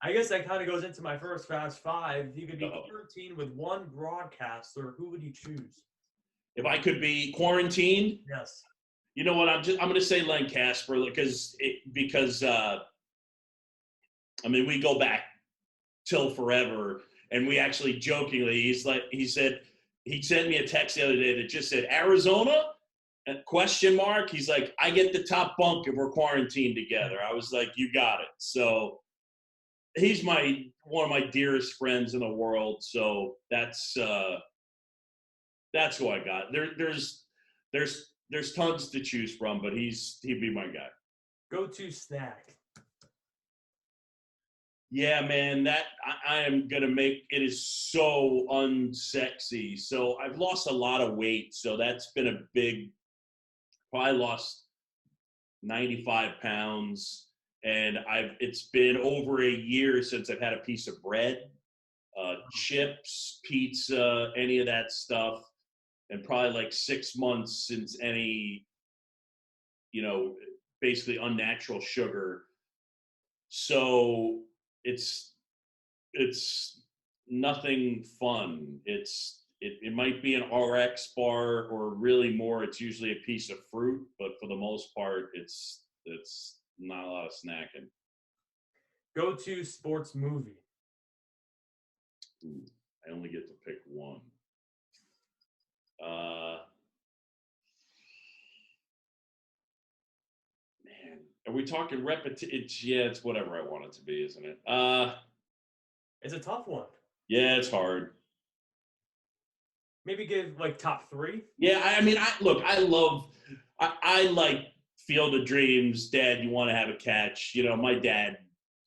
I guess that kind of goes into my first Fast Five. If you could be Uh-oh. quarantined with one broadcaster, who would you choose? If I could be quarantined, Yes. you know what? I'm going to say Len Casper because I mean, we go back till forever, and we actually jokingly, he said he sent me a text the other day that just said Arizona question mark. He's like, I get the top bunk if we're quarantined together. I was like, you got it. So he's one of my dearest friends in the world. So that's who I got. There's tons to choose from, but he'd be my guy. Go-to snack. Yeah, man, that I am gonna make it is so unsexy. So I've lost a lot of weight, so that's been a big. Probably lost 95 pounds, and it's been over a year since I've had a piece of bread, chips, pizza, any of that stuff, and probably like 6 months since any, basically unnatural sugar. So it's nothing fun. It might be an RX bar, or really more, it's usually a piece of fruit, but for the most part, it's not a lot of snacking. Go-to sports movie. Ooh, I only get to pick one. Man, are we talking repetition? Yeah, it's whatever I want it to be, isn't it? It's a tough one. Yeah, it's hard. Maybe give like top three. Yeah, I mean, I like Field of Dreams. Dad, you want to have a catch? My dad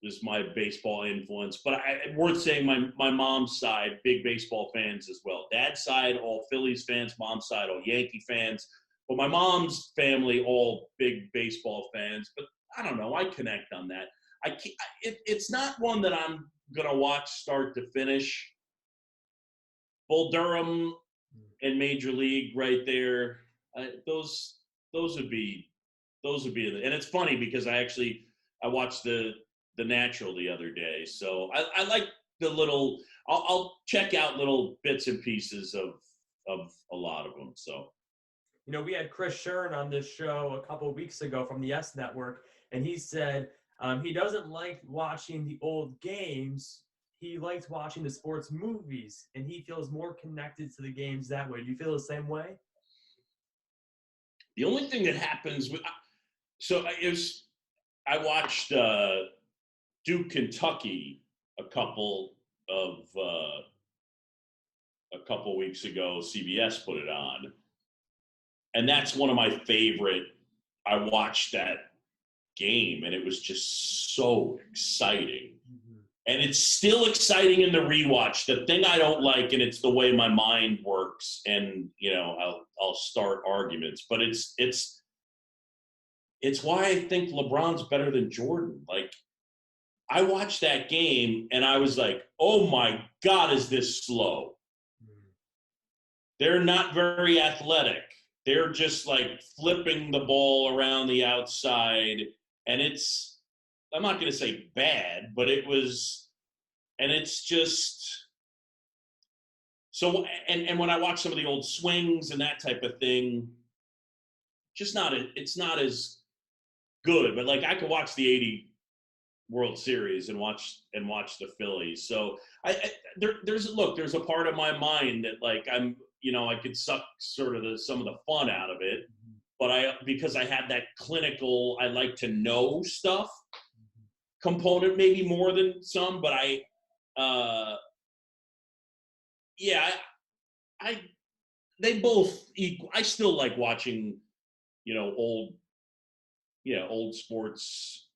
is my baseball influence, but worth saying my mom's side, big baseball fans as well. Dad's side, all Phillies fans. Mom's side, all Yankee fans. But my mom's family, all big baseball fans. But I don't know. I connect on that. It's not one that I'm gonna watch start to finish. Bull Durham and Major League right there. Those would be and it's funny because I watched the Natural the other day, so I like the little. I'll check out little bits and pieces of a lot of them. So we had Chris Shern on this show a couple of weeks ago from the S Network, and he said he doesn't like watching the old games. He likes watching the sports movies, and he feels more connected to the games that way. Do you feel the same way? The only thing that happens I watched Duke, Kentucky a couple weeks ago. CBS put it on, and that's one of my favorite. I watched that game, and it was just so exciting. And it's still exciting in the rewatch. The thing I don't like, and it's the way my mind works, and I'll start arguments, but it's why I think LeBron's better than Jordan. Like, I watched that game and I was like, oh my God, is this slow? They're not very athletic. They're just like flipping the ball around the outside, and I'm not going to say bad, but it was, and it's just, so, and when I watch some of the old swings and that type of thing, it's not as good, but like I could watch the 80 World Series and watch the Phillies. So there's a part of my mind that like I could suck sort of some of the fun out of it, but because I have that clinical, I like to know stuff component maybe more than some, but they both equal. I still like watching, old sports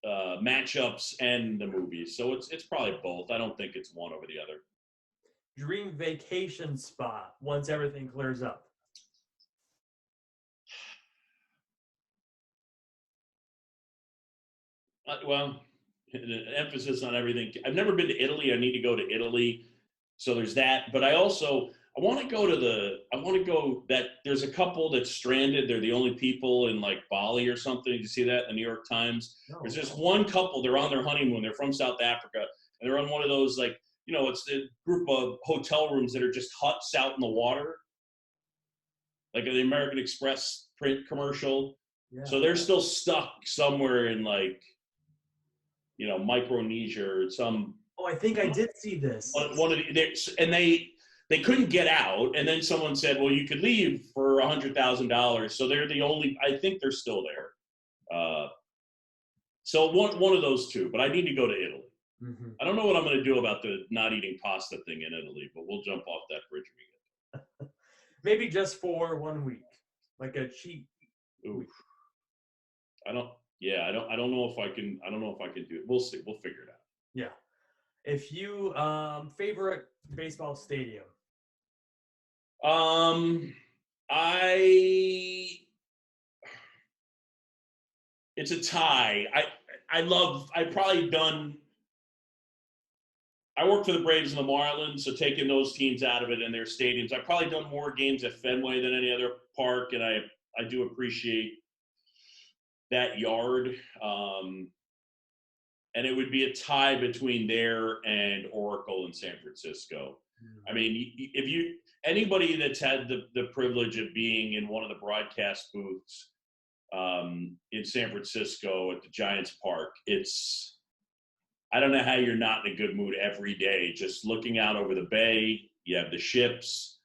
matchups and the movies. So it's probably both. I don't think it's one over the other. Dream vacation spot once everything clears up. Well, emphasis on everything. I've never been to Italy. I need to go to Italy. So there's that. But I also, I want to go that there's a couple that's stranded. They're the only people in like Bali or something. Did you see that in the New York Times? No. There's this one couple, they're on their honeymoon. They're from South Africa and they're on one of those like, it's the group of hotel rooms that are just huts out in the water. Like the American Express print commercial. Yeah. So they're still stuck somewhere in like, Micronesia or some. Oh, I think I did see this. One of they couldn't get out, and then someone said, "Well, you could leave for $100,000." So they're the only. I think they're still there. So one of those two. But I need to go to Italy. Mm-hmm. I don't know what I'm going to do about the not eating pasta thing in Italy, but we'll jump off that bridge when we get. Maybe just for 1 week, like a cheap. Oof. I don't know if I can. I don't know if I can do it. We'll see. We'll figure it out. Yeah. If you favorite baseball stadium. It's a tie. I worked for the Braves and the Marlins, so taking those teams out of it and their stadiums, I've probably done more games at Fenway than any other park, and I do appreciate that yard. And it would be a tie between there and Oracle in San Francisco. I mean, anybody that's had the privilege of being in one of the broadcast booths in San Francisco at the Giants Park, I don't know how you're not in a good mood every day. Just looking out over the bay, you have the ships.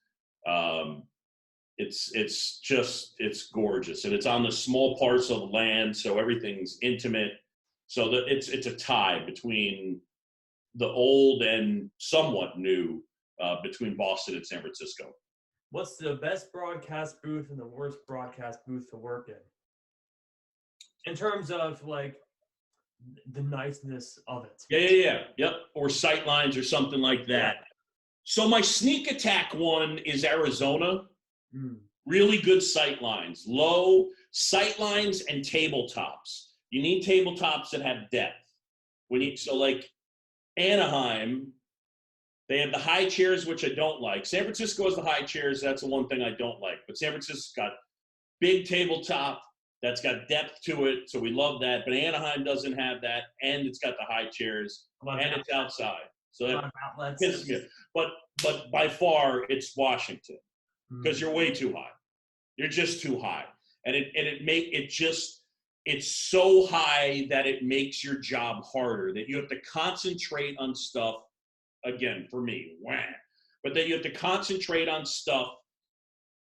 It's gorgeous, and it's on the small parcel of land, so everything's intimate. So it's a tie between the old and somewhat new between Boston and San Francisco. What's the best broadcast booth and the worst broadcast booth to work in terms of like the niceness of it? Yep. Or sight lines or something like that. Yeah. So my sneak attack one is Arizona. Really good sight lines, low sight lines and tabletops. You need tabletops that have depth. So like Anaheim, they have the high chairs, which I don't like. San Francisco has the high chairs. That's the one thing I don't like. But San Francisco's got big tabletop that's got depth to it, so we love that. But Anaheim doesn't have that, and it's got the high chairs, and it's outside. So that pisses me off. But by far, it's Washington because you're way too high. You're just too high, and it's so high that it makes your job harder, that you have to concentrate on stuff, again, for me, but that you have to concentrate on stuff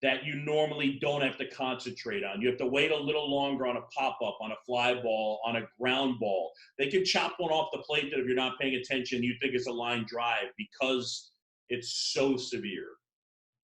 that you normally don't have to concentrate on. You have to wait a little longer on a pop-up, on a fly ball, on a ground ball. They can chop one off the plate that if you're not paying attention, you think it's a line drive because it's so severe.